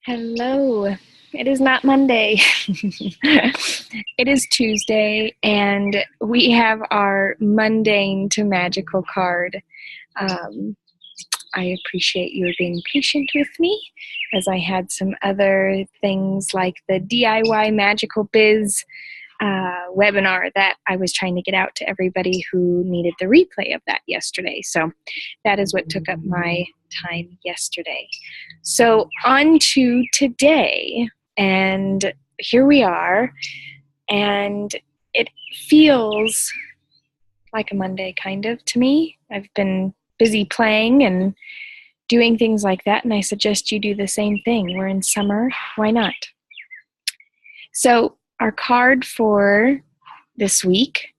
Hello. It is not Monday. It is Tuesday, and we have our mundane to magical card. Um, I appreciate you being patient with me as I had some other things like the DIY Magical Biz webinar that I was trying to get out to everybody who needed the replay of that yesterday. So that is what took up my time yesterday. So on to today, and here we are, and it feels like a Monday kind of to me. I've been busy playing and doing things like that, and I suggest you do the same thing. We're in summer, why not? So our card for this week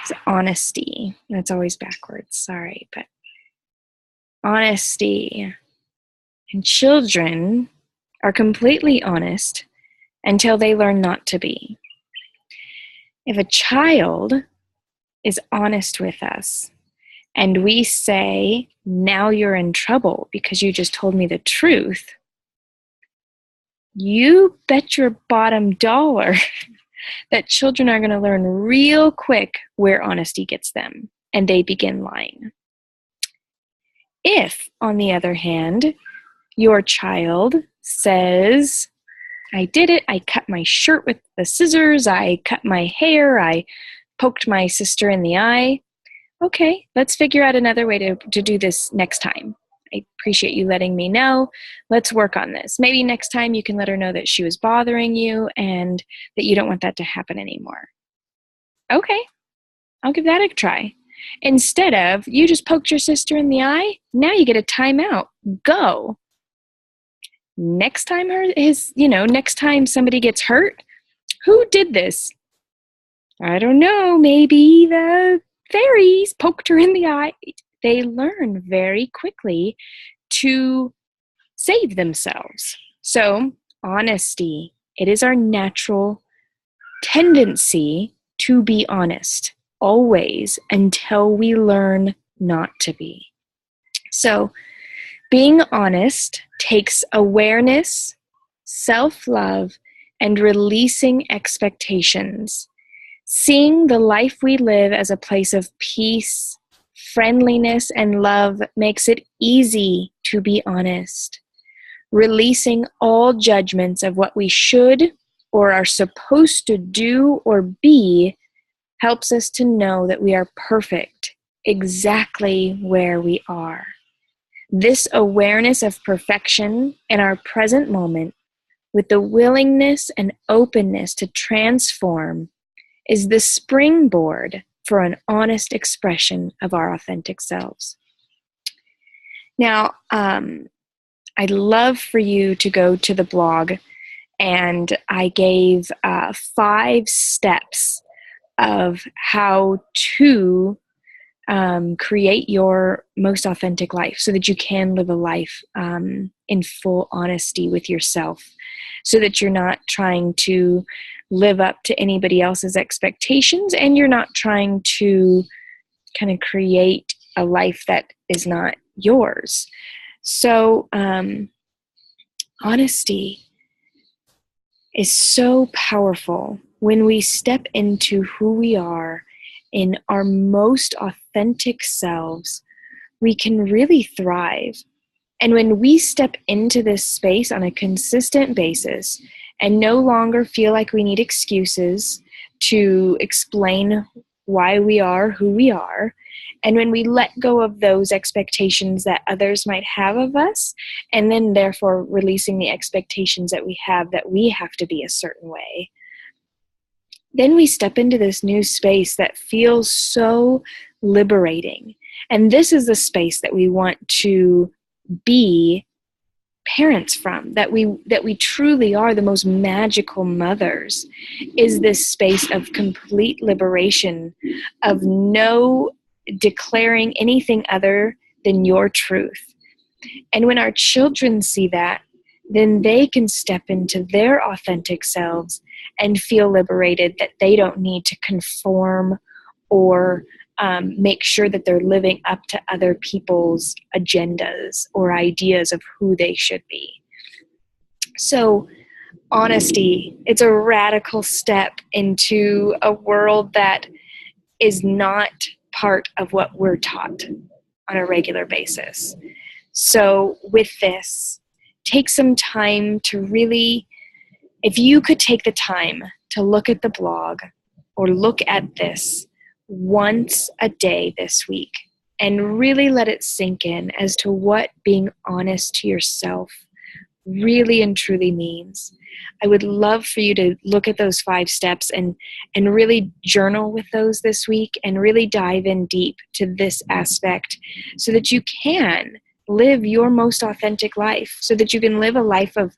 is honesty. That's always backwards, sorry, but honesty. And children are completely honest until they learn not to be. If a child is honest with us and we say, now you're in trouble because you just told me the truth, you bet your bottom dollar that children are going to learn real quick where honesty gets them, and they begin lying. If, on the other hand, your child says, I did it, I cut my shirt with the scissors, I cut my hair, I poked my sister in the eye, okay, let's figure out another way to do this next time. I appreciate you letting me know. Let's work on this. Maybe next time you can let her know that she was bothering you and that you don't want that to happen anymore. Okay, I'll give that a try. Instead of, you just poked your sister in the eye, now you get a timeout. Go. Next time next time somebody gets hurt, who did this? I don't know, maybe the fairies poked her in the eye. They learn very quickly to save themselves. So, honesty, it is our natural tendency to be honest, always, until we learn not to be. So, being honest takes awareness, self-love, and releasing expectations. Seeing the life we live as a place of peace, friendliness, and love makes it easy to be honest. Releasing all judgments of what we should or are supposed to do or be helps us to know that we are perfect exactly where we are. This awareness of perfection in our present moment, with the willingness and openness to transform, is the springboard for an honest expression of our authentic selves. Now, I'd love for you to go to the blog, and I gave 5 steps of how to create your most authentic life so that you can live a life in full honesty with yourself, so that you're not trying to live up to anybody else's expectations and you're not trying to kind of create a life that is not yours. So honesty is so powerful. When we step into who we are in our most authentic selves, we can really thrive. And when we step into this space on a consistent basis and no longer feel like we need excuses to explain why we are who we are, and when we let go of those expectations that others might have of us, and then therefore releasing the expectations that we have to be a certain way, then we step into this new space that feels so liberating. And this is the space that we want to be parents from, that we truly are the most magical mothers, is this space of complete liberation, of no declaring anything other than your truth. And when our children see that, then they can step into their authentic selves and feel liberated, that they don't need to conform or make sure that they're living up to other people's agendas or ideas of who they should be. So honesty, it's a radical step into a world that is not part of what we're taught on a regular basis. So with this, take some time to really, if you could take the time to look at the blog or look at this once a day this week and really let it sink in as to what being honest to yourself really and truly means. I would love for you to look at those 5 steps and really journal with those this week and really dive in deep to this aspect so that you can live your most authentic life, so that you can live a life of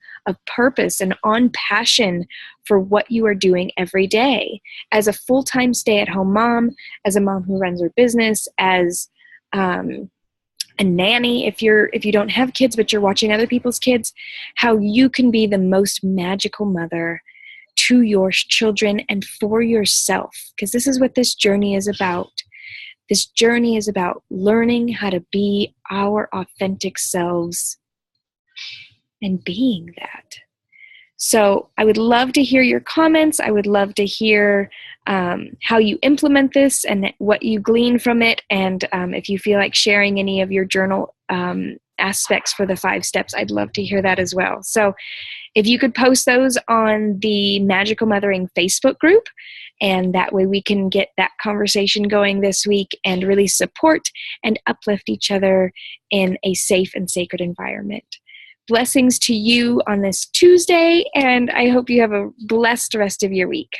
purpose and on passion for what you are doing every day as a full-time stay-at-home mom, as a mom who runs her business, as a nanny, if you don't have kids but you're watching other people's kids, how you can be the most magical mother to your children and for yourself, because this is what this journey is about. This journey is about learning how to be our authentic selves and being that. So I would love to hear your comments. I would love to hear how you implement this and what you glean from it. And if you feel like sharing any of your journal aspects for the 5 steps, I'd love to hear that as well. So if you could post those on the Magical Mothering Facebook group, and that way we can get that conversation going this week and really support and uplift each other in a safe and sacred environment. Blessings to you on this Tuesday, and I hope you have a blessed rest of your week.